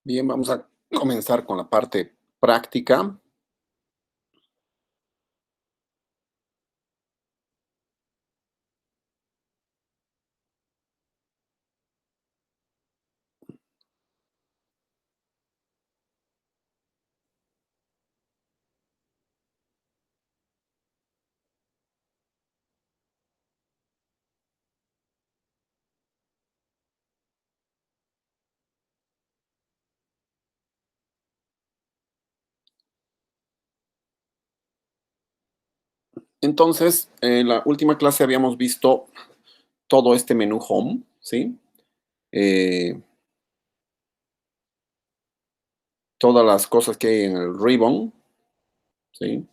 Bien, vamos a comenzar con la parte práctica. Entonces, en la última clase habíamos visto todo este menú Home, ¿sí? Eh, Todas las cosas que hay en el ribbon, ¿sí?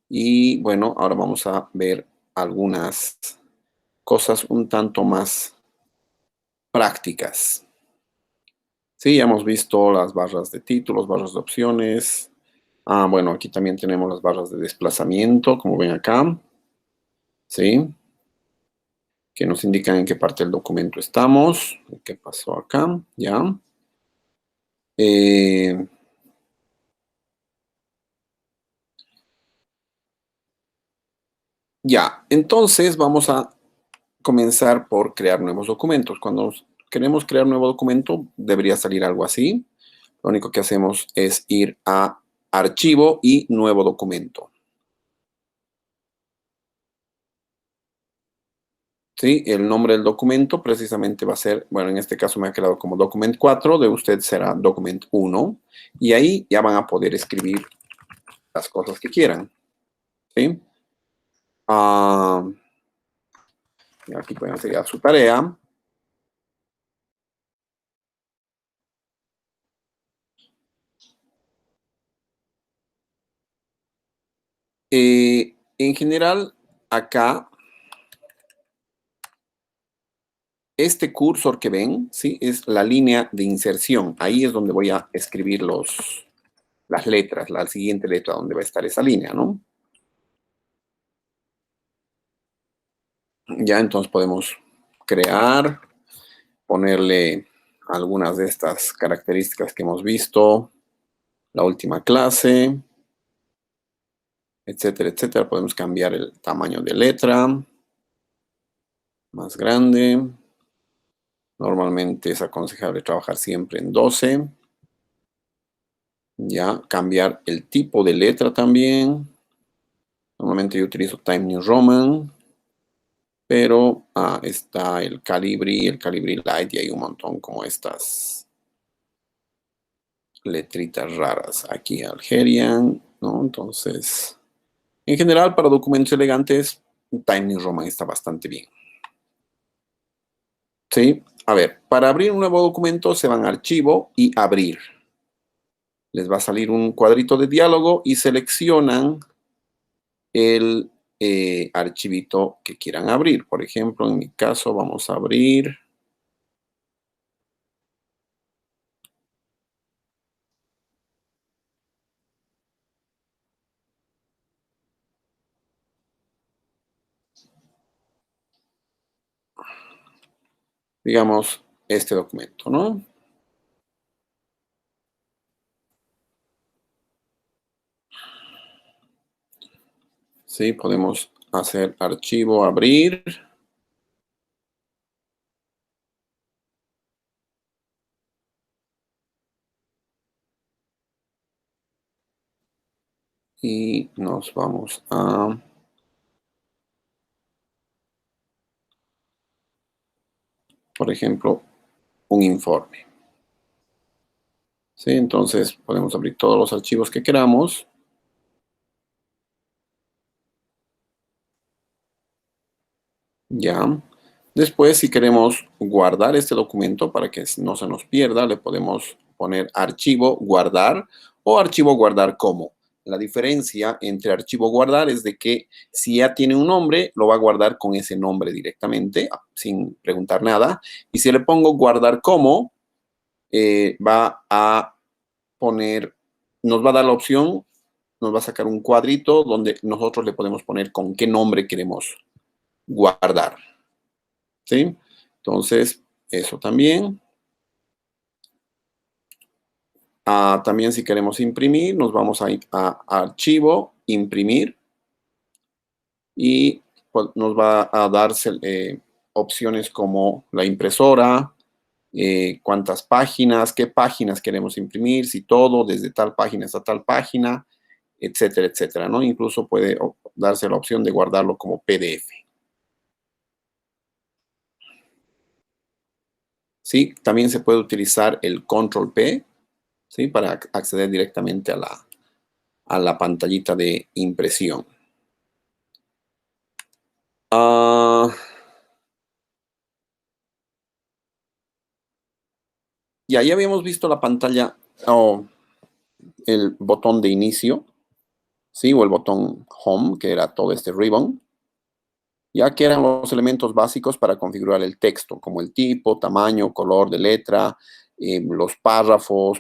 Y bueno, ahora vamos a ver algunas cosas un tanto más prácticas. Sí, ya hemos visto las barras de títulos, barras de opciones. Bueno, aquí también tenemos las barras de desplazamiento, como ven acá, ¿sí? Que nos indican en qué parte del documento estamos, qué pasó acá, ¿ya? Eh, ya, entonces vamos a comenzar por crear nuevos documentos. Cuando queremos crear un nuevo documento, debería salir algo así. Lo único que hacemos es ir a Archivo y Nuevo Documento. ¿Sí? El nombre del documento precisamente va a ser, bueno, en este caso me ha quedado como Document 4, de usted será Document 1, y ahí ya van a poder escribir las cosas que quieran, ¿sí? Y aquí pueden hacer ya su tarea. En general, acá, este cursor que ven, ¿sí? Es la línea de inserción. Ahí es donde voy a escribir las letras, la siguiente letra donde va a estar esa línea, ¿no? Ya entonces podemos crear, ponerle algunas de estas características que hemos visto, la última clase, etcétera, etcétera. Podemos cambiar el tamaño de letra, más grande. Normalmente es aconsejable trabajar siempre en 12. Ya, cambiar el tipo de letra también. Normalmente yo utilizo Time New Roman, pero está el Calibri Light y hay un montón como estas letritas raras. Aquí Algerian, ¿no? Entonces, en general para documentos elegantes, Time New Roman está bastante bien. ¿Sí? A ver, para abrir un nuevo documento se van a Archivo y Abrir. Les va a salir un cuadrito de diálogo y seleccionan el archivito que quieran abrir. Por ejemplo, en mi caso vamos a abrir digamos, este documento, ¿no? Sí, podemos hacer archivo, abrir. Y nos vamos a por ejemplo, un informe. ¿Sí? Entonces podemos abrir todos los archivos que queramos. Ya. Después, si queremos guardar este documento para que no se nos pierda, le podemos poner archivo, guardar o archivo, guardar como. La diferencia entre archivo, guardar es de que si ya tiene un nombre, lo va a guardar con ese nombre directamente, sin preguntar nada. Y si le pongo guardar como, va a poner, nos va a dar la opción, nos va a sacar un cuadrito donde nosotros le podemos poner con qué nombre queremos guardar. ¿Sí? Entonces, eso también. También si queremos imprimir, nos vamos a Archivo, Imprimir, y pues, nos va a dar opciones como la impresora, cuántas páginas, qué páginas queremos imprimir, si todo, desde tal página hasta tal página, etcétera, etcétera, ¿no? Incluso puede darse la opción de guardarlo como PDF. ¿Sí? También se puede utilizar el Control P, ¿sí? Para acceder directamente a la pantallita de impresión. Ya habíamos visto la pantalla o el botón de inicio, ¿sí? O el botón Home, que era todo este ribbon, ya que eran los elementos básicos para configurar el texto, como el tipo, tamaño, color de letra, los párrafos,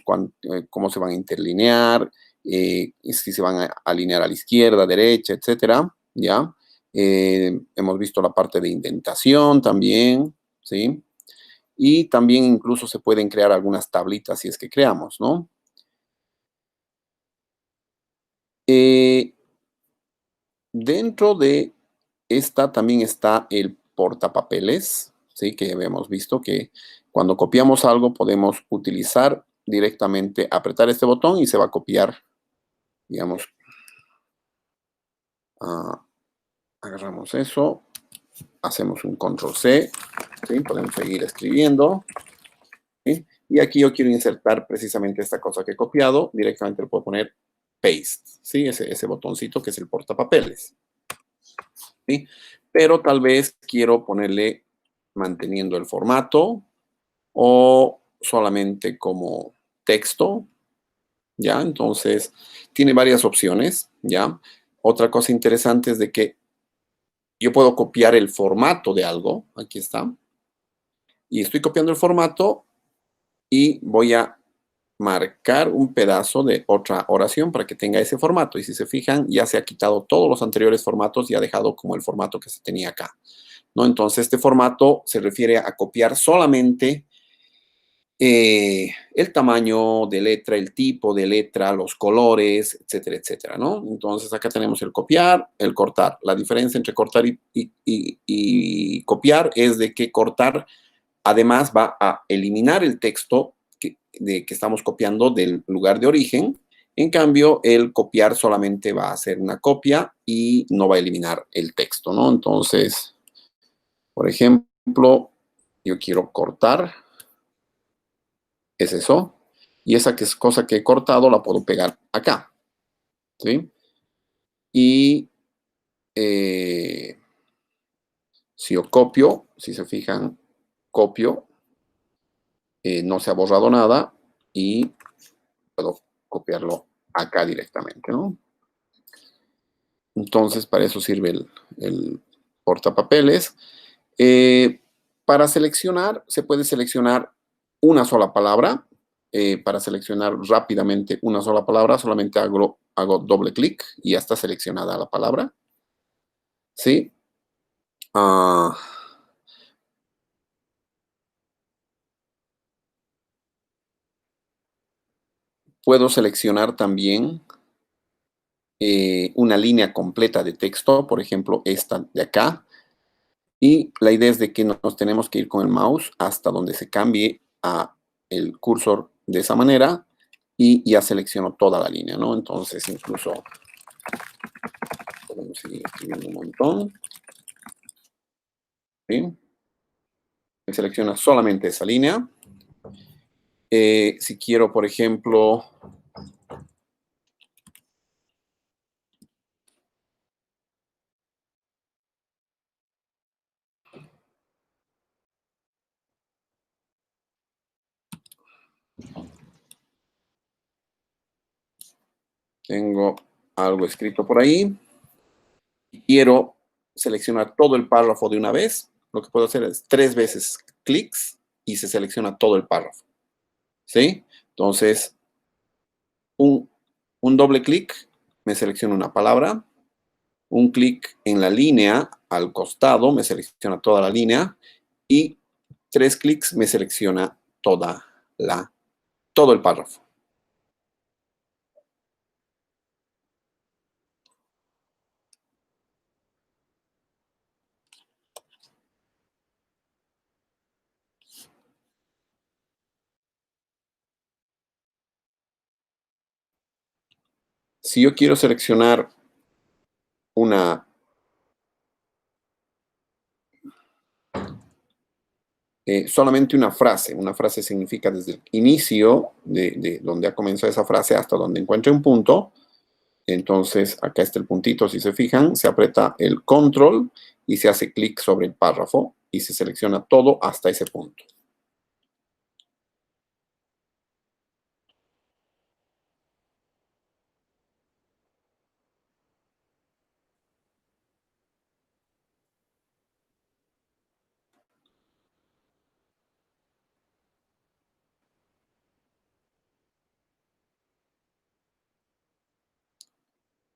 cómo se van a interlinear, si se van a alinear a la izquierda, derecha, etcétera, ¿ya? Hemos visto la parte de indentación también, ¿sí? Y también incluso se pueden crear algunas tablitas si es que creamos, ¿no? Dentro de esta también está el portapapeles, ¿sí? Que habíamos visto que cuando copiamos algo podemos utilizar directamente, apretar este botón y se va a copiar, digamos, agarramos eso, hacemos un control C, ¿sí? Podemos seguir escribiendo, ¿sí? Y aquí yo quiero insertar precisamente esta cosa que he copiado, directamente le puedo poner paste, ¿sí? Ese botoncito que es el portapapeles, ¿sí? Pero tal vez quiero ponerle manteniendo el formato o solamente como texto, ¿ya? Entonces, tiene varias opciones, ¿ya? Otra cosa interesante es de que yo puedo copiar el formato de algo, aquí está, y estoy copiando el formato y voy a marcar un pedazo de otra oración para que tenga ese formato. Y si se fijan, ya se ha quitado todos los anteriores formatos y ha dejado como el formato que se tenía acá, ¿no? Entonces, este formato se refiere a copiar solamente el tamaño de letra, el tipo de letra, los colores, etcétera, etcétera, ¿no? Entonces, acá tenemos el copiar, el cortar. La diferencia entre cortar y copiar es de que cortar, además, va a eliminar el texto que estamos copiando del lugar de origen. En cambio, el copiar solamente va a hacer una copia y no va a eliminar el texto, ¿no? Entonces, por ejemplo, yo quiero cortar, es eso, y esa cosa que he cortado la puedo pegar acá, ¿sí? Y si yo copio, si se fijan, copio, no se ha borrado nada y puedo copiarlo acá directamente, ¿no? Entonces, para eso sirve el portapapeles. Para seleccionar, se puede seleccionar una sola palabra. Para seleccionar rápidamente una sola palabra, solamente hago doble clic y ya está seleccionada la palabra. ¿Sí? Puedo seleccionar también una línea completa de texto, por ejemplo, esta de acá. Y la idea es de que nos tenemos que ir con el mouse hasta donde se cambie el cursor de esa manera y ya selecciono toda la línea, ¿no? Entonces, incluso podemos seguir escribiendo un montón. ¿Sí? Selecciona solamente esa línea. Si quiero, por ejemplo, tengo algo escrito por ahí y quiero seleccionar todo el párrafo de una vez, lo que puedo hacer es 3 veces clics y se selecciona todo el párrafo. ¿Sí? Entonces, un doble clic me selecciona una palabra, un clic en la línea al costado me selecciona toda la línea y 3 clics me selecciona todo el párrafo. Si yo quiero seleccionar una solamente una frase significa desde el inicio de donde ha comenzado esa frase hasta donde encuentre un punto. Entonces, acá está el puntito, si se fijan, se aprieta el control y se hace clic sobre el párrafo y se selecciona todo hasta ese punto.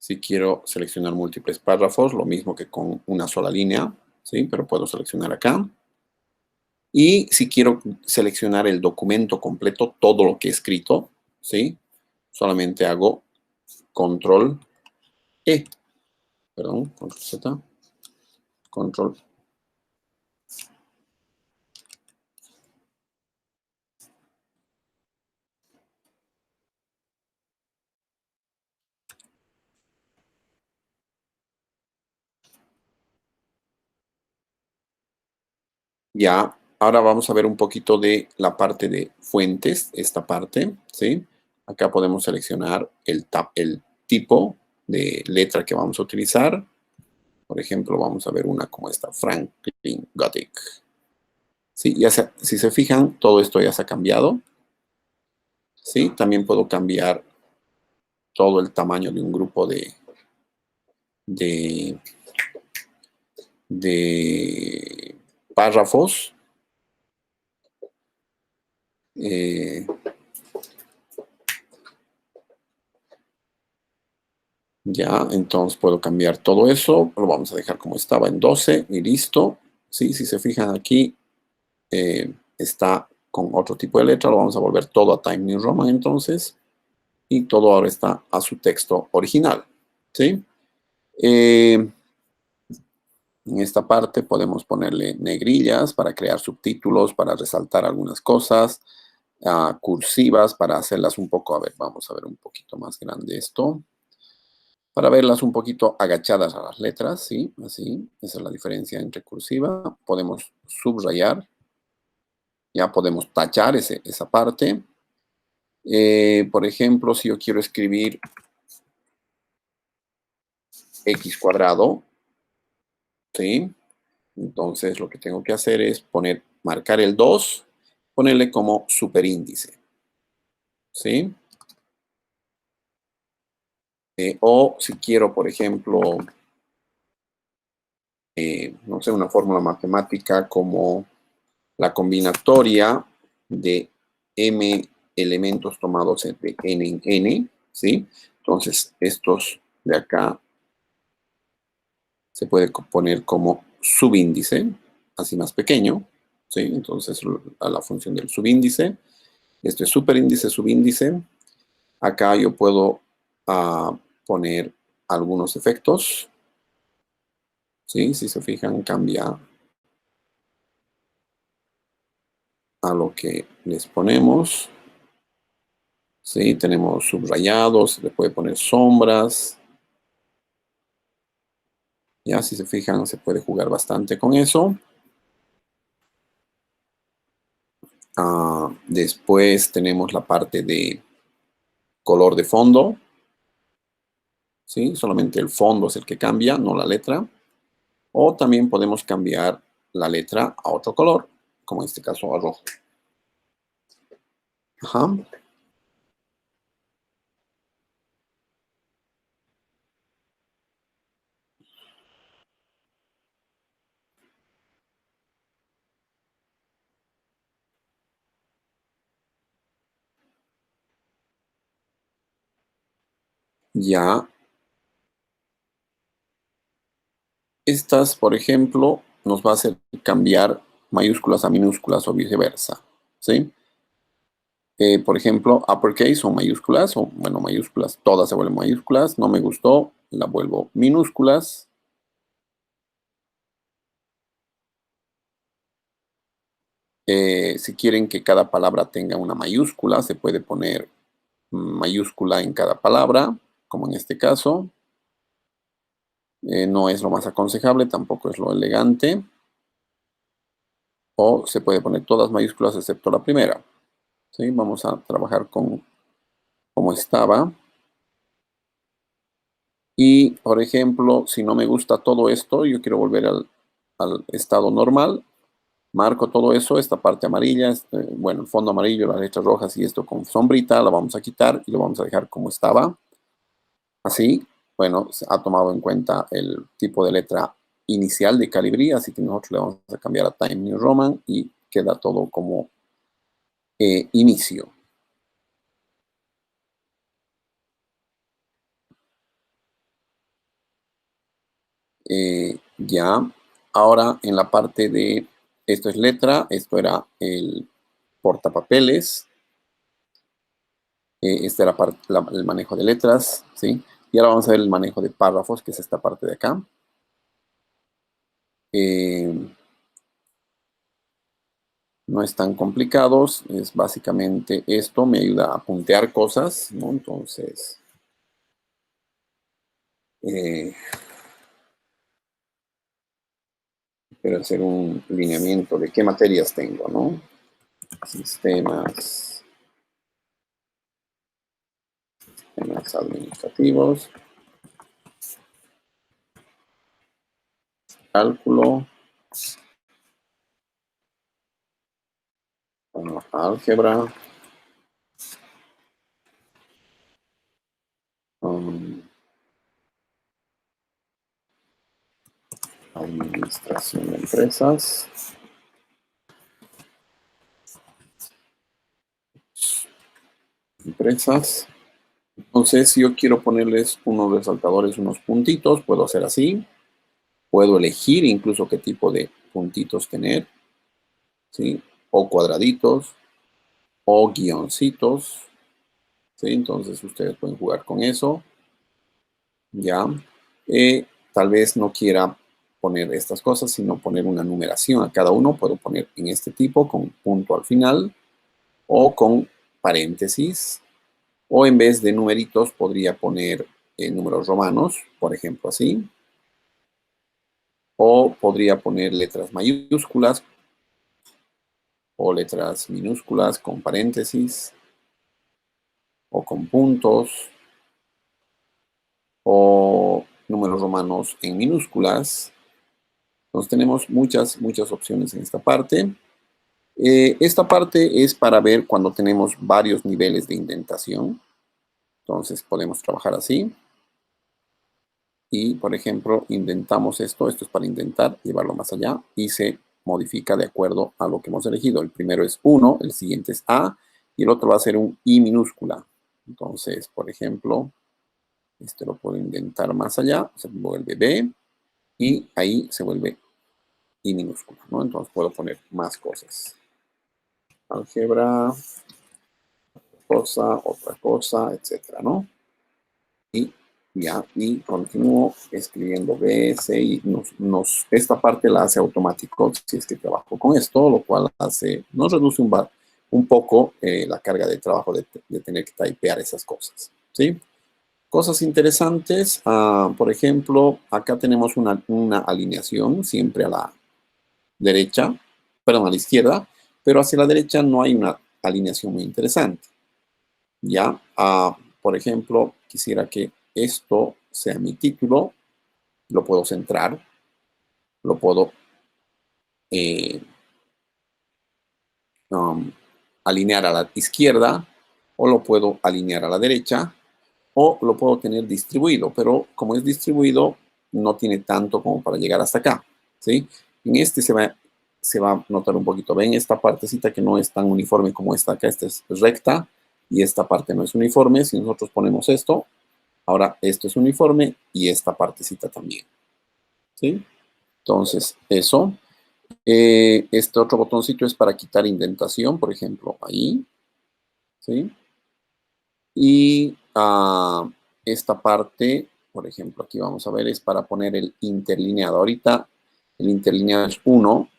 Si quiero seleccionar múltiples párrafos, lo mismo que con una sola línea, ¿sí? Pero puedo seleccionar acá. Y si quiero seleccionar el documento completo, todo lo que he escrito, ¿sí? Solamente hago control E, perdón, control Z, control. Ya, ahora vamos a ver un poquito de la parte de fuentes, esta parte, ¿sí? Acá podemos seleccionar el tipo de letra que vamos a utilizar. Por ejemplo, vamos a ver una como esta, Franklin Gothic. Sí, si se fijan, todo esto ya se ha cambiado. Sí, también puedo cambiar todo el tamaño de un grupo de, de párrafos. Eh, Ya, entonces puedo cambiar todo eso. Lo vamos a dejar como estaba en 12 y listo. Sí, si se fijan aquí, está con otro tipo de letra. Lo vamos a volver todo a Times New Roman entonces. Y todo ahora está a su texto original. ¿Sí? En esta parte podemos ponerle negrillas para crear subtítulos, para resaltar algunas cosas. Cursivas para hacerlas un poco, a ver, vamos a ver un poquito más grande esto. Para verlas un poquito agachadas a las letras, ¿sí? Así, esa es la diferencia entre cursiva. Podemos subrayar, ya podemos tachar esa parte. Por ejemplo, si yo quiero escribir x cuadrado, ¿sí? Entonces lo que tengo que hacer es marcar el 2, ponerle como superíndice, ¿sí? O si quiero, por ejemplo, no sé, una fórmula matemática como la combinatoria de m elementos tomados de n en n, ¿sí? Entonces, estos de acá se puede poner como subíndice, así más pequeño, ¿sí? Entonces, a la función del subíndice. Esto es superíndice, subíndice. Acá yo puedo poner algunos efectos, ¿sí? Si se fijan, cambia a lo que les ponemos. Sí, tenemos subrayados, se le puede poner sombras. Ya, si se fijan, se puede jugar bastante con eso. Después tenemos la parte de color de fondo. ¿Sí? Solamente el fondo es el que cambia, no la letra. O también podemos cambiar la letra a otro color, como en este caso a rojo. Ajá. Ya. Estas, por ejemplo, nos va a hacer cambiar mayúsculas a minúsculas o viceversa. ¿Sí? Por ejemplo, uppercase o mayúsculas, o bueno, mayúsculas, todas se vuelven mayúsculas. No me gustó, la vuelvo minúsculas. Si quieren que cada palabra tenga una mayúscula, se puede poner mayúscula en cada palabra. como en este caso. No es lo más aconsejable, tampoco es lo elegante. O se puede poner todas mayúsculas excepto la primera. ¿Sí? Vamos a trabajar con como estaba. Y, por ejemplo, si no me gusta todo esto, yo quiero volver al estado normal. Marco todo eso, esta parte amarilla, bueno, el fondo amarillo, las letras rojas y esto con sombrita, la vamos a quitar y lo vamos a dejar como estaba. Así, bueno, se ha tomado en cuenta el tipo de letra inicial de Calibri, así que nosotros le vamos a cambiar a Time New Roman y queda todo como inicio. Ya, ahora en la parte de, esto es letra, esto era el portapapeles, este era el manejo de letras, ¿sí? Y ahora vamos a ver el manejo de párrafos, que es esta parte de acá. No es tan complicados, es básicamente esto, me ayuda a puntear cosas, ¿no? Entonces, quiero hacer un lineamiento de qué materias tengo, ¿no? Sistemas administrativos, cálculo, álgebra, um, administración de empresas. Entonces, si yo quiero ponerles unos resaltadores, unos puntitos, puedo hacer así. Puedo elegir incluso qué tipo de puntitos tener, ¿sí? O cuadraditos, o guioncitos, ¿sí? Entonces, ustedes pueden jugar con eso, ¿ya? Tal vez no quiera poner estas cosas, sino poner una numeración a cada uno. Puedo poner en este tipo, con punto al final, o con paréntesis, o en vez de numeritos podría poner números romanos, por ejemplo así, o podría poner letras mayúsculas o letras minúsculas con paréntesis o con puntos o números romanos en minúsculas. Entonces tenemos muchas opciones en esta parte. Esta parte es para ver cuando tenemos varios niveles de indentación. Entonces podemos trabajar así. Y, por ejemplo, indentamos esto. Esto es para intentar llevarlo más allá. Y se modifica de acuerdo a lo que hemos elegido. El primero es 1, el siguiente es A. Y el otro va a ser un I minúscula. Entonces, por ejemplo, este lo puedo indentar más allá. Se vuelve B. Y ahí se vuelve I minúscula, ¿no? Entonces puedo poner más cosas. Álgebra, otra cosa, etcétera, ¿no? Y ya, y continúo escribiendo BS y esta parte la hace automático si es que trabajo con esto, lo cual nos reduce un poco la carga de trabajo de tener que typear esas cosas, ¿sí? Cosas interesantes, por ejemplo, acá tenemos una alineación siempre a la derecha, perdón, a la izquierda, pero hacia la derecha no hay una alineación muy interesante. Ya, por ejemplo, quisiera que esto sea mi título, lo puedo centrar, lo puedo eh, alinear a la izquierda, o lo puedo alinear a la derecha, o lo puedo tener distribuido, pero como es distribuido, no tiene tanto como para llegar hasta acá, ¿sí? En este se va a notar un poquito. Ven esta partecita que no es tan uniforme como esta acá, esta es recta, y esta parte no es uniforme. Si nosotros ponemos esto, ahora esto es uniforme y esta partecita también, ¿sí? Entonces, eso. Este otro botoncito es para quitar indentación, por ejemplo, ahí, ¿sí? Y esta parte, por ejemplo, aquí vamos a ver, es para poner el interlineado. Ahorita el interlineado es 1,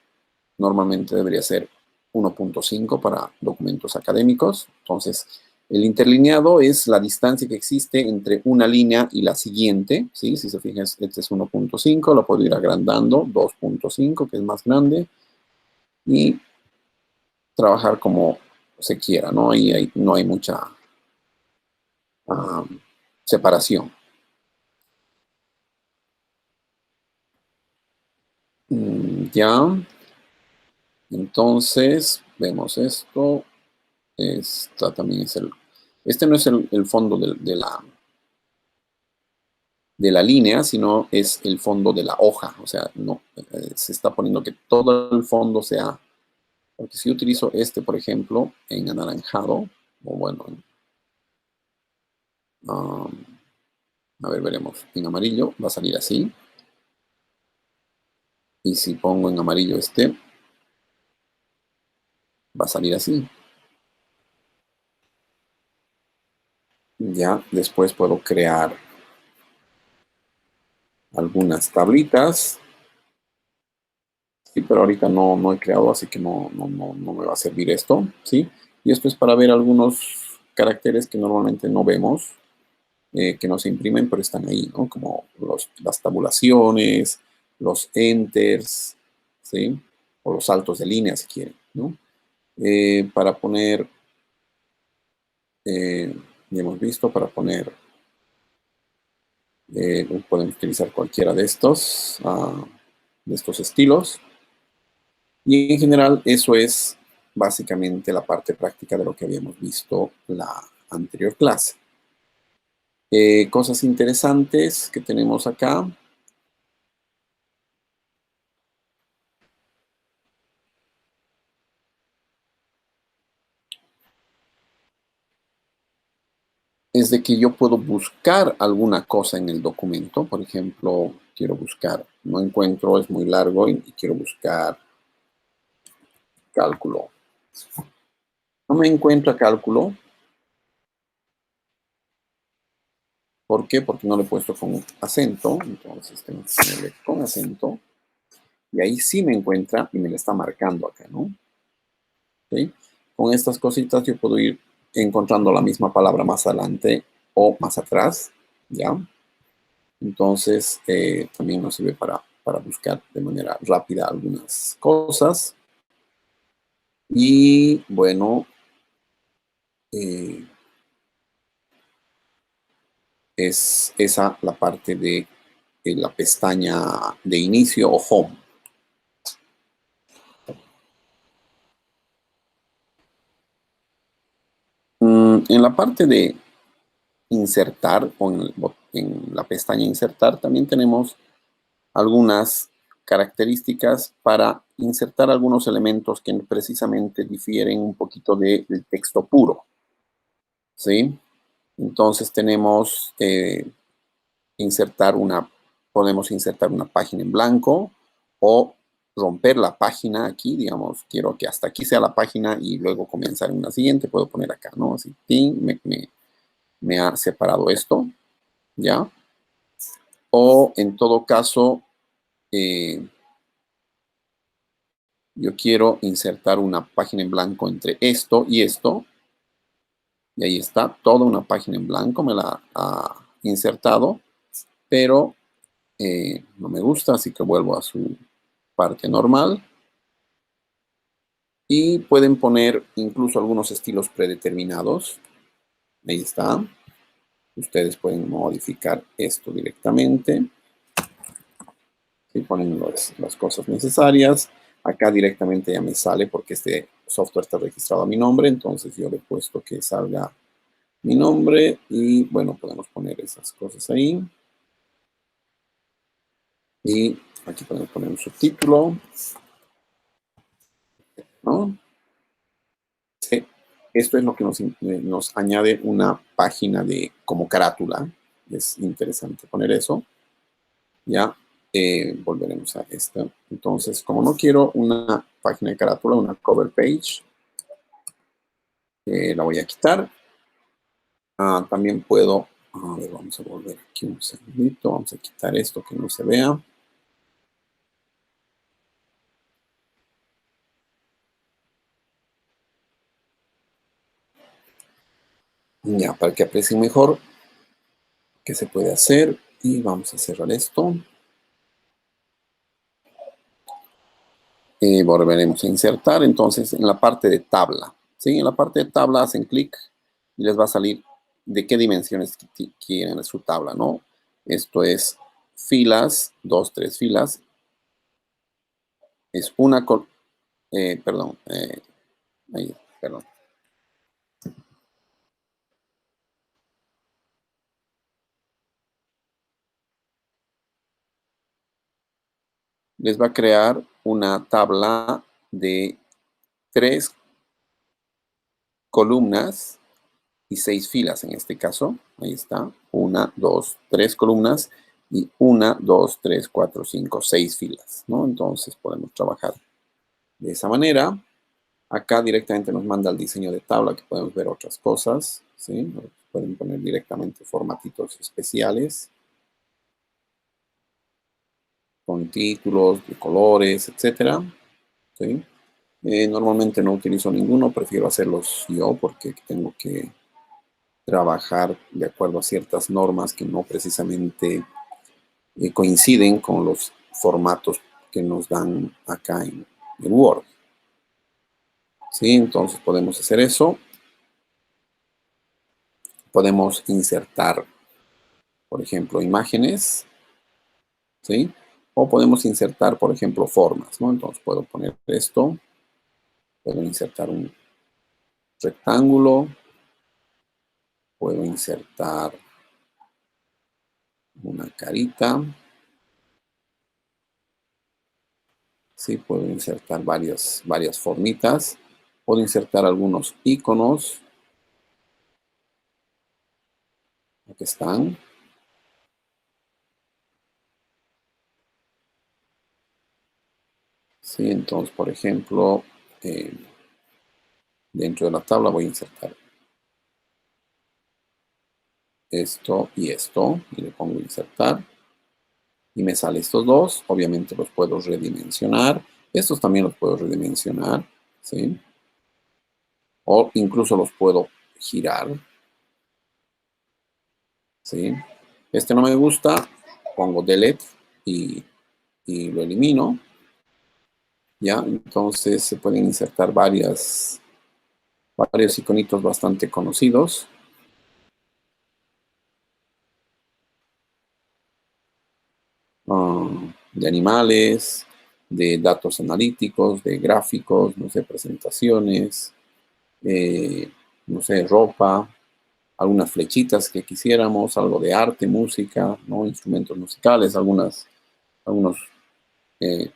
normalmente debería ser 1.5 para documentos académicos. Entonces, El interlineado es la distancia que existe entre una línea y la siguiente, ¿sí? Si se fijan, este es 1.5, lo puedo ir agrandando, 2.5, que es más grande, y trabajar como se quiera, ¿no? Ahí no hay mucha separación. Ya, entonces, vemos esto. Esta también es este no es el fondo de la línea, sino es el fondo de la hoja. O sea, no, se está poniendo que todo el fondo sea, porque si utilizo este, por ejemplo, en anaranjado, o bueno, a ver, veremos, en amarillo va a salir así. Y si pongo en amarillo este, va a salir así. Ya, después puedo crear algunas tablitas. Sí, pero ahorita no he creado, así que no me va a servir esto, ¿sí? Y esto es para ver algunos caracteres que normalmente no vemos, que no se imprimen, pero están ahí, ¿no? Como las tabulaciones, los enters, ¿sí? O los saltos de línea, si quieren, ¿no? Para poner, ya hemos visto, para poner, pueden utilizar cualquiera de estos estilos. Y en general eso es básicamente la parte práctica de lo que habíamos visto la anterior clase. Cosas interesantes que tenemos acá. Es de que yo puedo buscar alguna cosa en el documento. Por ejemplo, quiero buscar, no encuentro, es muy largo y quiero buscar cálculo. No me encuentro cálculo. ¿Por qué? Porque no lo he puesto con acento. Entonces tengo que ponerle con acento. Y ahí sí me encuentra y me lo está marcando acá, ¿no? ¿Sí? Con estas cositas yo puedo ir encontrando la misma palabra más adelante o más atrás, ¿ya? Entonces, también nos sirve para buscar de manera rápida algunas cosas. Y bueno, es esa la parte de la pestaña de inicio o home. En la parte de insertar o en la pestaña insertar también tenemos algunas características para insertar algunos elementos que precisamente difieren un poquito del texto puro, ¿sí? Entonces tenemos podemos insertar una página en blanco o romper la página aquí, digamos, quiero que hasta aquí sea la página y luego comenzar en una siguiente, puedo poner acá, ¿no? Así, me ha separado esto, ¿ya? O en todo caso, yo quiero insertar una página en blanco entre esto y esto. Y ahí está, toda una página en blanco me la ha insertado, pero no me gusta, así que vuelvo a su parte normal. Y pueden poner incluso algunos estilos predeterminados. Ahí está. Ustedes pueden modificar esto directamente. ¿Sí? Ponen las cosas necesarias. Acá directamente ya me sale porque este software está registrado a mi nombre, entonces yo le he puesto que salga mi nombre y bueno, podemos poner esas cosas ahí. Y aquí podemos poner un subtítulo, ¿no? Sí. Esto es lo que nos añade una página como carátula. Es interesante poner eso. Ya volveremos a esta. Entonces, como no quiero una página de carátula, una cover page, la voy a quitar. También puedo, a ver, vamos a volver aquí un segundito, vamos a quitar esto que no se vea. Ya, para que aprecien mejor qué se puede hacer. Y vamos a cerrar esto. Volveremos a insertar. Entonces, en la parte de tabla. ¿Sí? En la parte de tabla hacen clic y les va a salir de qué dimensiones quieren su tabla, ¿no? Esto es filas, 2, 3 filas. Es una, perdón, ahí, perdón. Les va a crear una tabla de 3 columnas y 6 filas en este caso. Ahí está. 1, 2, 3 columnas y 1, 2, 3, 4, 5, 6 filas, ¿no? Entonces podemos trabajar de esa manera. Acá directamente nos manda el diseño de tabla, que podemos ver otras cosas, ¿sí? Pueden poner directamente formatitos especiales con títulos, de colores, etcétera, ¿sí? Normalmente no utilizo ninguno, prefiero hacerlos yo porque tengo que trabajar de acuerdo a ciertas normas que no precisamente coinciden con los formatos que nos dan acá en Word. ¿Sí? Entonces podemos hacer eso. Podemos insertar, por ejemplo, imágenes, ¿sí? O podemos insertar, por ejemplo, formas, ¿no? Entonces puedo poner esto, puedo insertar un rectángulo, puedo insertar una carita, ¿sí? Puedo insertar varias formitas, puedo insertar algunos iconos, aquí están, ¿sí? Entonces, por ejemplo, eh, dentro de la tabla voy a insertar esto y le pongo insertar, y me sale estos dos, obviamente los puedo redimensionar, estos también los puedo redimensionar, ¿sí? O incluso los puedo girar, ¿sí? Este no me gusta, pongo delete y lo elimino, ¿ya? Entonces se pueden insertar varios iconitos bastante conocidos. De animales, de datos analíticos, de gráficos, no sé, presentaciones, eh, no sé, ropa, algunas flechitas que quisiéramos, algo de arte, música, ¿no? Instrumentos musicales, algunos eh,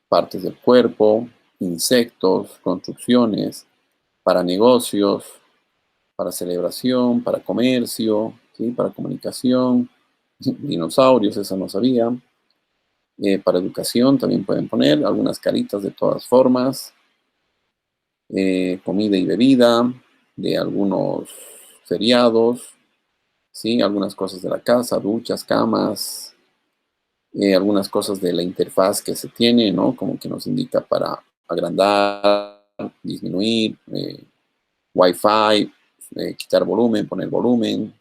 partes del cuerpo, insectos, construcciones, para negocios, para celebración, para comercio, ¿sí? Para comunicación, dinosaurios, eso no sabía. Para educación también pueden poner algunas caritas de todas formas, comida y bebida, de algunos feriados, ¿sí? Algunas cosas de la casa, duchas, camas, algunas cosas de la interfaz que se tiene, ¿no? Como que nos indica para agrandar, disminuir, Wi-Fi, quitar volumen, poner volumen,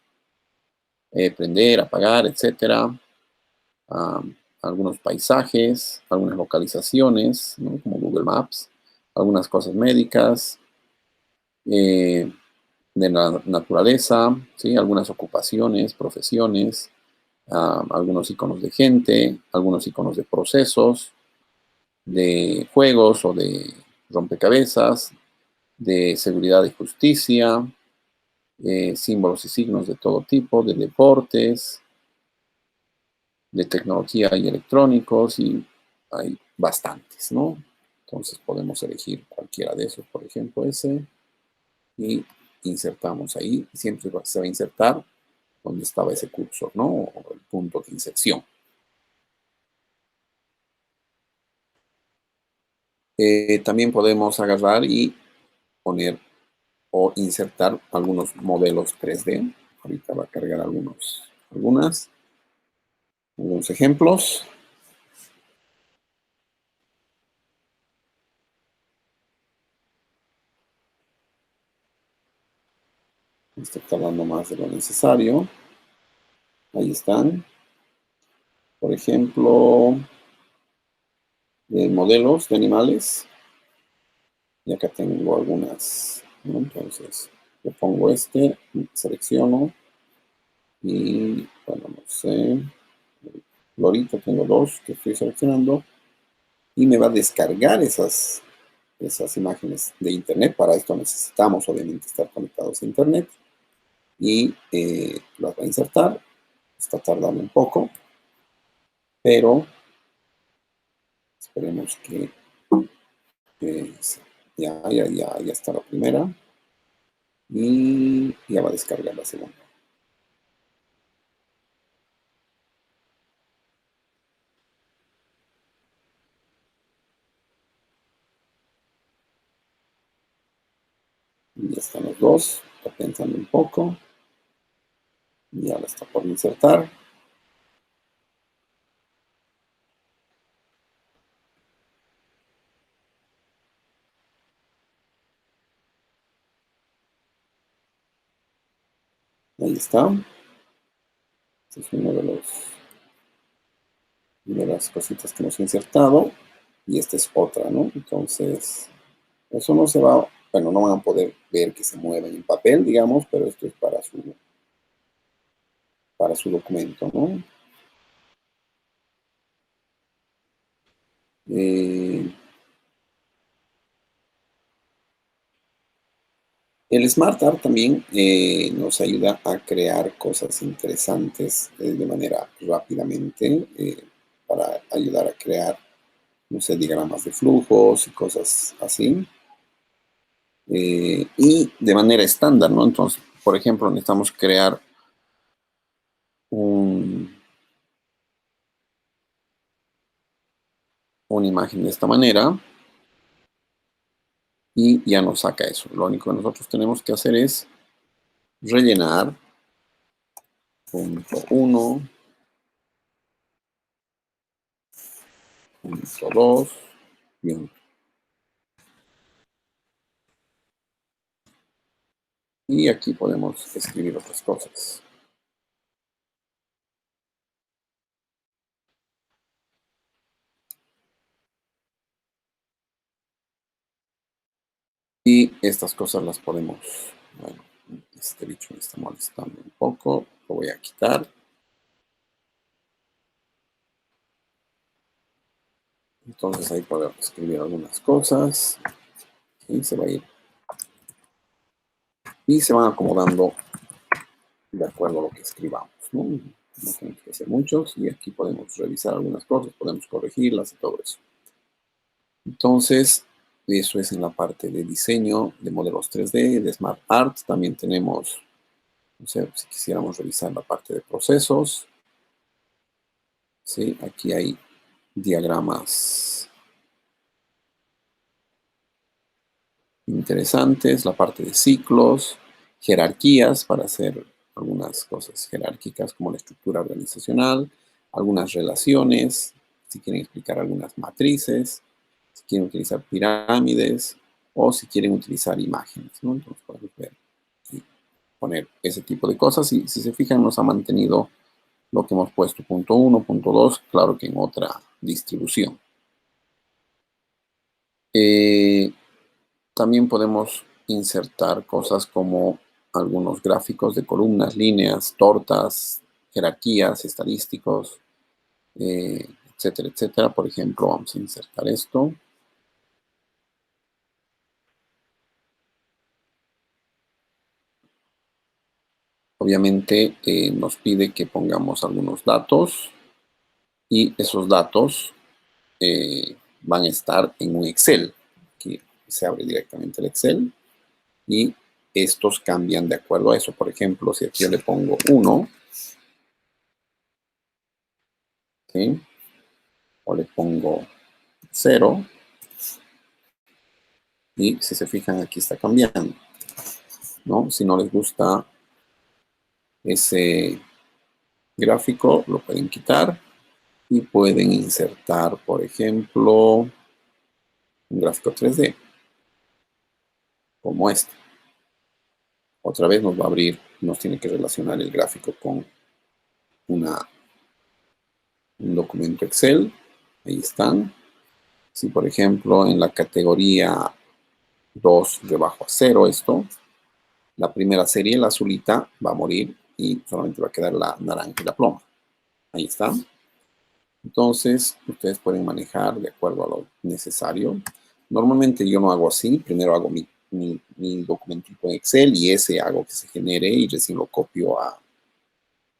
prender, apagar, etcétera. Algunos paisajes, algunas localizaciones, ¿no? Como Google Maps, algunas cosas médicas, eh, de la naturaleza, ¿sí? Algunas ocupaciones, profesiones, algunos iconos de gente, algunos iconos de procesos, de juegos o de rompecabezas, de seguridad y justicia, símbolos y signos de todo tipo, de deportes, de tecnología y electrónicos, y hay bastantes, ¿no? Entonces podemos elegir cualquiera de esos, por ejemplo, ese, y insertamos ahí. Siempre se va a insertar donde estaba ese cursor, ¿no? O el punto de inserción. También podemos agarrar y poner o insertar algunos modelos 3D. Ahorita va a cargar algunos ejemplos. Está tardando más de lo necesario. Ahí están. Por ejemplo, modelos de animales. Y acá tengo algunas, ¿no? Entonces, le pongo este, selecciono y, bueno, no sé, ahorita tengo dos que estoy seleccionando y me va a descargar esas imágenes de internet. Para esto necesitamos, obviamente, estar conectados a internet y las va a insertar. Está tardando un poco, pero esperemos que ya está la primera y ya va a descargar la segunda. Y ya están los dos, está pensando un poco, ya la está por insertar. Ahí está. Este es uno de las cositas que hemos insertado y esta es otra, ¿no? Entonces, eso no se va, bueno, no van a poder ver que se mueven en papel, digamos, pero esto es para su documento, ¿no? Eh, el Smart Art también nos ayuda a crear cosas interesantes de manera rápidamente para ayudar a crear, no sé, diagramas de flujos y cosas así. Y de manera estándar, ¿no? Entonces, por ejemplo, necesitamos crear una imagen de esta manera y ya nos saca eso. Lo único que nosotros tenemos que hacer es rellenar punto 1, punto 2, bien. Y aquí podemos escribir otras cosas. Y estas cosas las podemos, bueno, este bicho me está molestando un poco, lo voy a quitar. Entonces ahí podemos escribir algunas cosas y se va a ir. Y se van acomodando de acuerdo a lo que escribamos, ¿no? No tenemos que hacer muchos y aquí podemos revisar algunas cosas, podemos corregirlas y todo eso. Entonces, eso es en la parte de diseño de modelos 3D, de Smart Art. También tenemos, no sé, si quisiéramos revisar la parte de procesos. ¿Sí? Aquí hay diagramas interesantes, la parte de ciclos, jerarquías para hacer algunas cosas jerárquicas como la estructura organizacional, algunas relaciones, si quieren explicar algunas matrices, si quieren utilizar pirámides o si quieren utilizar imágenes, ¿no? Entonces podemos ver y poner ese tipo de cosas y si se fijan nos ha mantenido lo que hemos puesto, punto 1, punto 2, claro que en otra distribución. También podemos insertar cosas como algunos gráficos de columnas, líneas, tortas, jerarquías, estadísticos, etcétera, etcétera. Por ejemplo, vamos a insertar esto. Obviamente nos pide que pongamos algunos datos y esos datos van a estar en un Excel. Aquí se abre directamente el Excel y estos cambian de acuerdo a eso. Por ejemplo, si aquí yo le pongo 1, ¿sí? O le pongo 0, y si se fijan aquí está cambiando, ¿no? Si no les gusta ese gráfico, lo pueden quitar y pueden insertar, por ejemplo, un gráfico 3D, como este. Otra vez nos va a abrir, nos tiene que relacionar el gráfico con un documento Excel. Ahí están. Si, por ejemplo, en la categoría 2/0 esto, la primera serie, la azulita, va a morir y solamente va a quedar la naranja y la ploma. Ahí está. Entonces, ustedes pueden manejar de acuerdo a lo necesario. Normalmente yo no hago así. Primero hago mi documentito en Excel y ese hago que se genere y recién lo copio a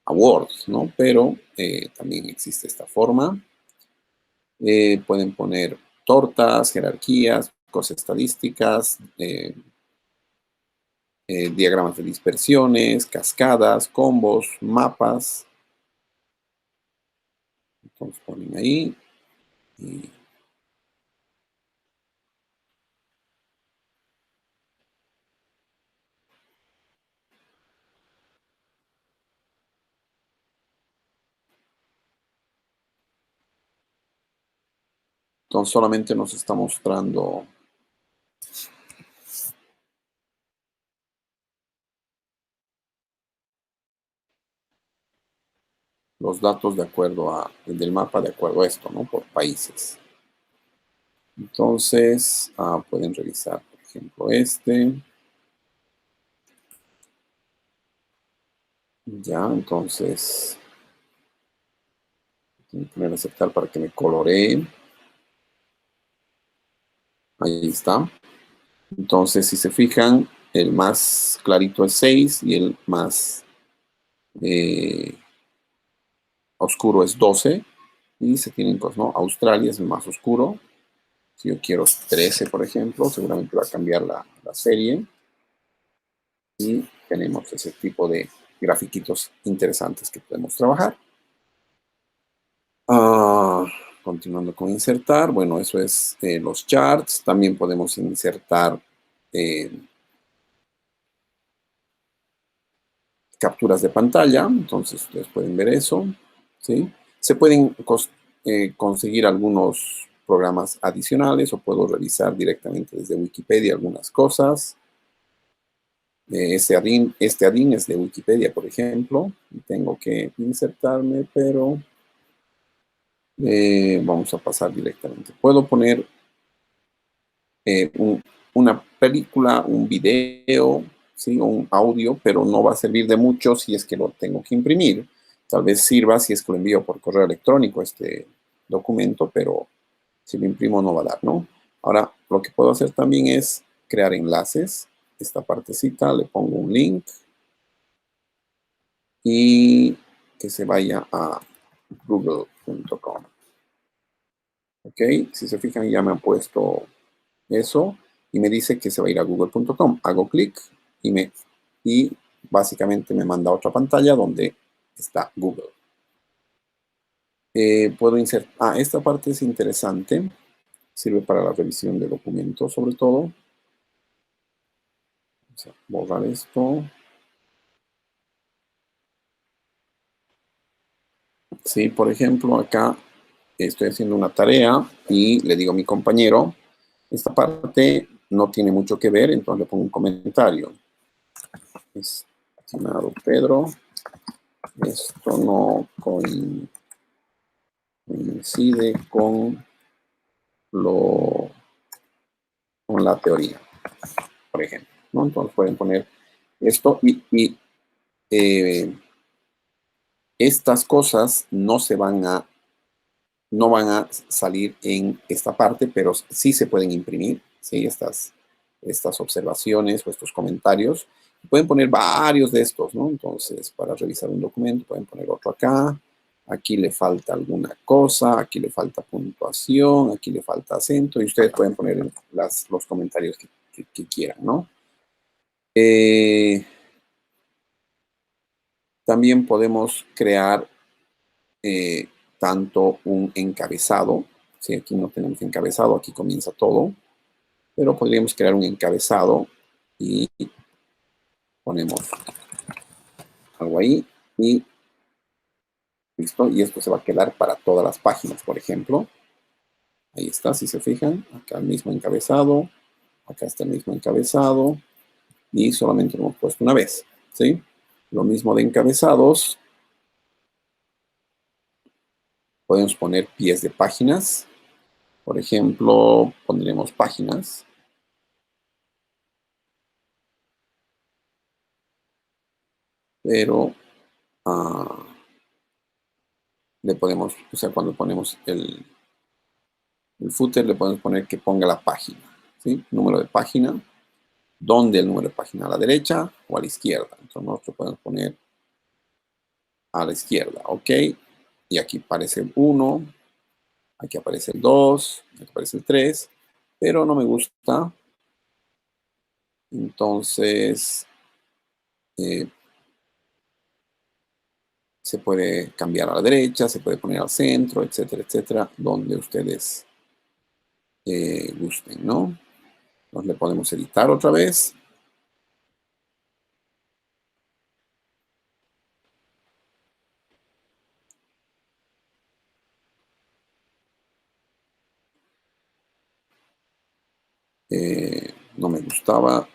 Word, ¿no? Pero también existe esta forma. Pueden poner tortas, jerarquías, cosas estadísticas, diagramas de dispersiones, cascadas, combos, mapas. Entonces ponen ahí. Y entonces solamente nos está mostrando los datos de acuerdo a, del mapa de acuerdo a esto, ¿no? Por países. Entonces, pueden revisar, por ejemplo, este. Ya, entonces, tengo que poner aceptar para que me coloree. Ahí está. Entonces, si se fijan, el más clarito es 6 y el más oscuro es 12. Y se tienen, pues, ¿no? Australia es el más oscuro. Si yo quiero 13, por ejemplo, seguramente va a cambiar la serie. Y tenemos ese tipo de grafiquitos interesantes que podemos trabajar. Continuando con insertar, bueno, eso es los charts. También podemos insertar capturas de pantalla, entonces ustedes pueden ver eso, ¿sí? Se pueden conseguir algunos programas adicionales o puedo revisar directamente desde Wikipedia algunas cosas. Este add-in es de Wikipedia, por ejemplo. Tengo que insertarme, pero vamos a pasar directamente. Puedo poner una película, un video, ¿sí? O un audio, pero no va a servir de mucho si es que lo tengo que imprimir. Tal vez sirva si es que lo envío por correo electrónico este documento, pero si lo imprimo no va a dar, ¿no? Ahora, lo que puedo hacer también es crear enlaces. Esta partecita le pongo un link y que se vaya a google.com. ¿Ok? Si se fijan, ya me han puesto eso y me dice que se va a ir a google.com. Hago clic y básicamente me manda a otra pantalla donde está Google. Puedo insertar, esta parte es interesante, sirve para la revisión de documentos sobre todo. Vamos a borrar esto. Sí, por ejemplo, acá estoy haciendo una tarea y le digo a mi compañero, esta parte no tiene mucho que ver, entonces le pongo un comentario. Estimado Pedro, esto no coincide con la teoría, por ejemplo, ¿no? Entonces pueden poner esto y estas cosas no van a salir en esta parte, pero sí se pueden imprimir, ¿sí? Estas observaciones o estos comentarios. Pueden poner varios de estos, ¿no? Entonces, para revisar un documento, pueden poner otro acá. Aquí le falta alguna cosa, aquí le falta puntuación, aquí le falta acento, y ustedes pueden poner los comentarios que quieran, ¿no? También podemos crear tanto un encabezado, si aquí no tenemos encabezado, aquí comienza todo, pero podríamos crear un encabezado y ponemos algo ahí y listo, y esto se va a quedar para todas las páginas, por ejemplo. Ahí está, si se fijan, acá el mismo encabezado, acá está el mismo encabezado, y solamente lo hemos puesto una vez, ¿sí? Lo mismo de encabezados. Podemos poner pies de páginas. Por ejemplo, pondremos páginas. Pero le podemos, o sea, cuando ponemos el footer, le podemos poner que ponga la página, ¿sí? Número de página. ¿Dónde el número de página? ¿A la derecha o a la izquierda? Entonces nosotros podemos poner a la izquierda, ¿ok? Y aquí aparece el 1, aquí aparece el 2, aquí aparece el 3, pero no me gusta. Entonces, eh, se puede cambiar a la derecha, se puede poner al centro, etcétera, etcétera, donde ustedes gusten, ¿no? Entonces le podemos editar otra vez. No me gustaba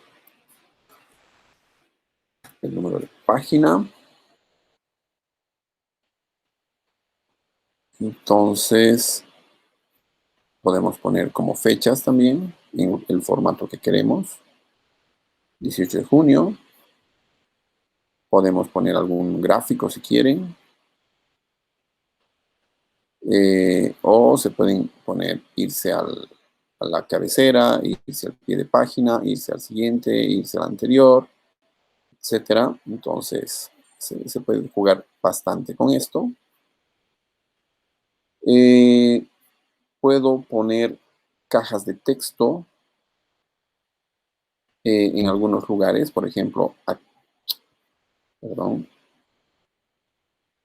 el número de página. Entonces, podemos poner como fechas también en el formato que queremos. 18 de junio. Podemos poner algún gráfico si quieren. O se pueden poner, irse a la cabecera, irse al pie de página, irse al siguiente, irse al anterior, etcétera. Entonces, se puede jugar bastante con esto. Puedo poner cajas de texto en algunos lugares, por ejemplo, perdón,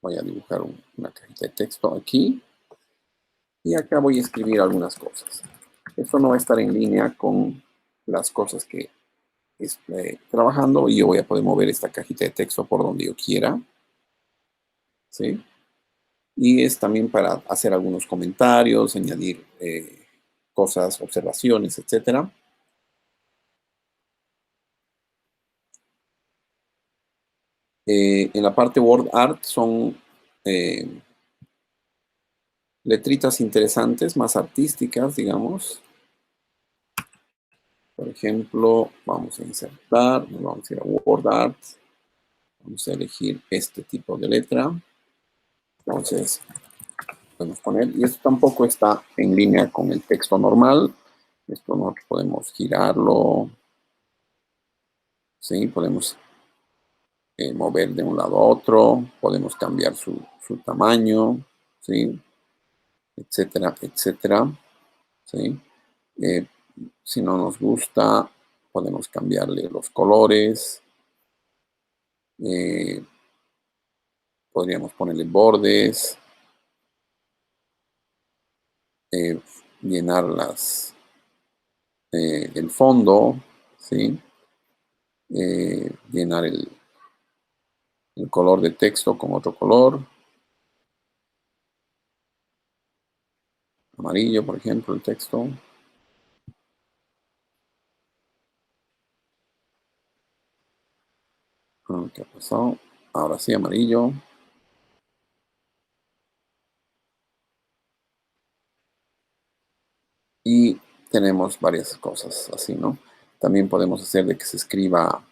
voy a dibujar una cajita de texto aquí y acá voy a escribir algunas cosas. Esto no va a estar en línea con las cosas que estoy trabajando y yo voy a poder mover esta cajita de texto por donde yo quiera, ¿sí? Y es también para hacer algunos comentarios, añadir cosas, observaciones, etcétera. En la parte Word Art son letritas interesantes, más artísticas, digamos. Por ejemplo, vamos a insertar, nos vamos a ir a Word Art, vamos a elegir este tipo de letra. Entonces, podemos poner, y esto tampoco está en línea con el texto normal. Esto nosotros podemos girarlo, ¿sí? Podemos mover de un lado a otro, podemos cambiar su tamaño, ¿sí? Etcétera, etcétera, ¿sí? Si no nos gusta, podemos cambiarle los colores. Podríamos ponerle bordes. Llenar el fondo, ¿sí? Llenar el color de texto con otro color. Amarillo, por ejemplo, el texto. ¿Qué ha pasado? Ahora sí, amarillo. Y tenemos varias cosas así, ¿no? También podemos hacer de que se escriba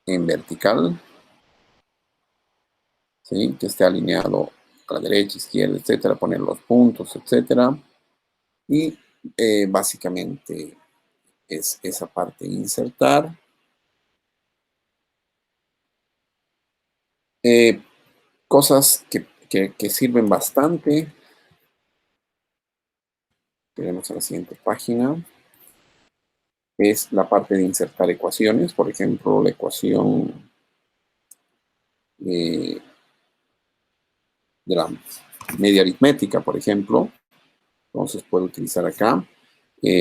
en vertical, ¿sí? Que esté alineado a la derecha, izquierda, etcétera, poner los puntos, etcétera. Y básicamente es esa parte, insertar. Cosas que sirven bastante. Tenemos a la siguiente página. Es la parte de insertar ecuaciones. Por ejemplo, la ecuación de la media aritmética, por ejemplo. Entonces puedo utilizar acá.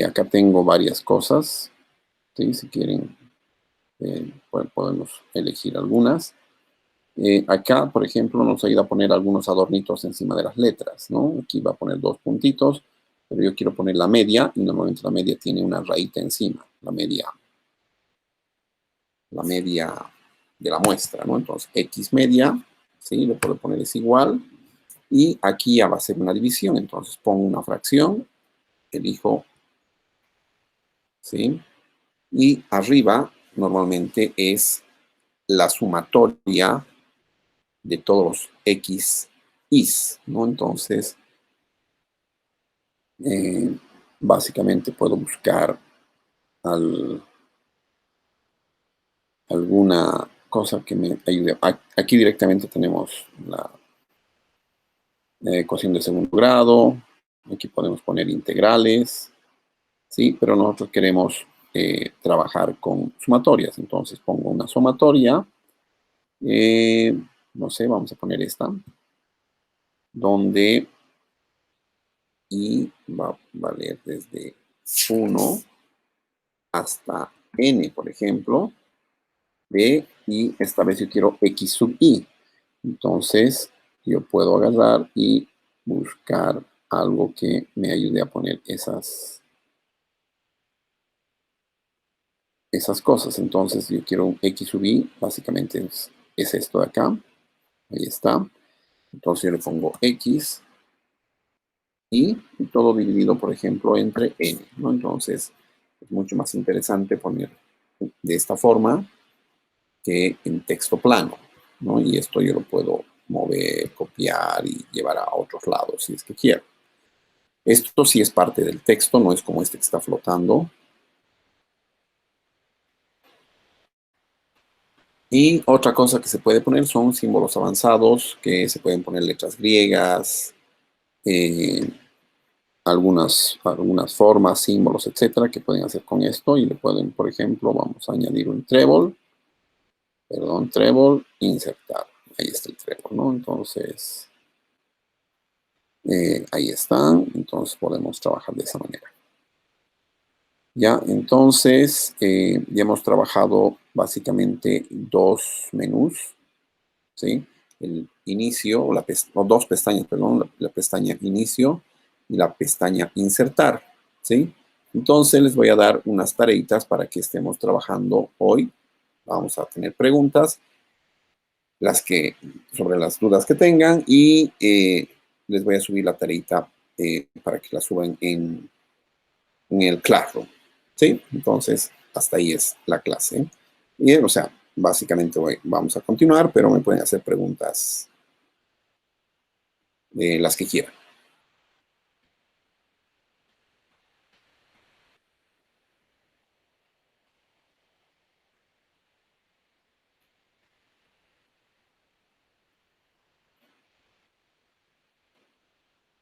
Acá tengo varias cosas. ¿Sí? Si quieren, podemos elegir algunas. Acá, por ejemplo, nos ayuda a poner algunos adornitos encima de las letras, ¿no? Aquí va a poner dos puntitos. pero yo quiero poner la media, y normalmente la media tiene una rayita encima, la media de la muestra, ¿no? Entonces, x media, ¿sí? Le puedo poner es igual, y aquí ya va a ser una división, entonces pongo una fracción, elijo, ¿sí? Y arriba, normalmente es la sumatoria de todos los x i's, ¿no? Entonces, básicamente puedo buscar alguna cosa que me ayude. Aquí directamente tenemos la ecuación de segundo grado. Aquí podemos poner integrales, ¿sí? Pero nosotros queremos trabajar con sumatorias. Entonces pongo una sumatoria. No sé, vamos a poner esta. Donde y va a valer desde 1 hasta n, por ejemplo, y esta vez yo quiero x sub i. Entonces, yo puedo agarrar y buscar algo que me ayude a poner esas cosas. Entonces, yo quiero un x sub i, básicamente es esto de acá. Ahí está. Entonces, yo le pongo x y todo dividido, por ejemplo, entre n, ¿no? Entonces, es mucho más interesante poner de esta forma que en texto plano, ¿no? Y esto yo lo puedo mover, copiar y llevar a otros lados si es que quiero. Esto sí es parte del texto, no es como este que está flotando. Y otra cosa que se puede poner son símbolos avanzados, que se pueden poner letras griegas, algunas formas, símbolos, etcétera, que pueden hacer con esto. Y le pueden, por ejemplo, vamos a añadir un trébol, insertar. Ahí está el trébol, ¿no? Entonces, ahí están. Entonces podemos trabajar de esa manera. Ya, entonces, ya hemos trabajado básicamente dos menús, ¿sí? El inicio, o dos pestañas, perdón, la pestaña inicio y la pestaña insertar, ¿sí? Entonces les voy a dar unas tareitas para que estemos trabajando hoy. Vamos a tener preguntas sobre las dudas que tengan y les voy a subir la tareita para que la suban en el Classroom, ¿sí? Entonces, hasta ahí es la clase. Y, o sea, básicamente vamos a continuar, pero me pueden hacer preguntas las que quieran.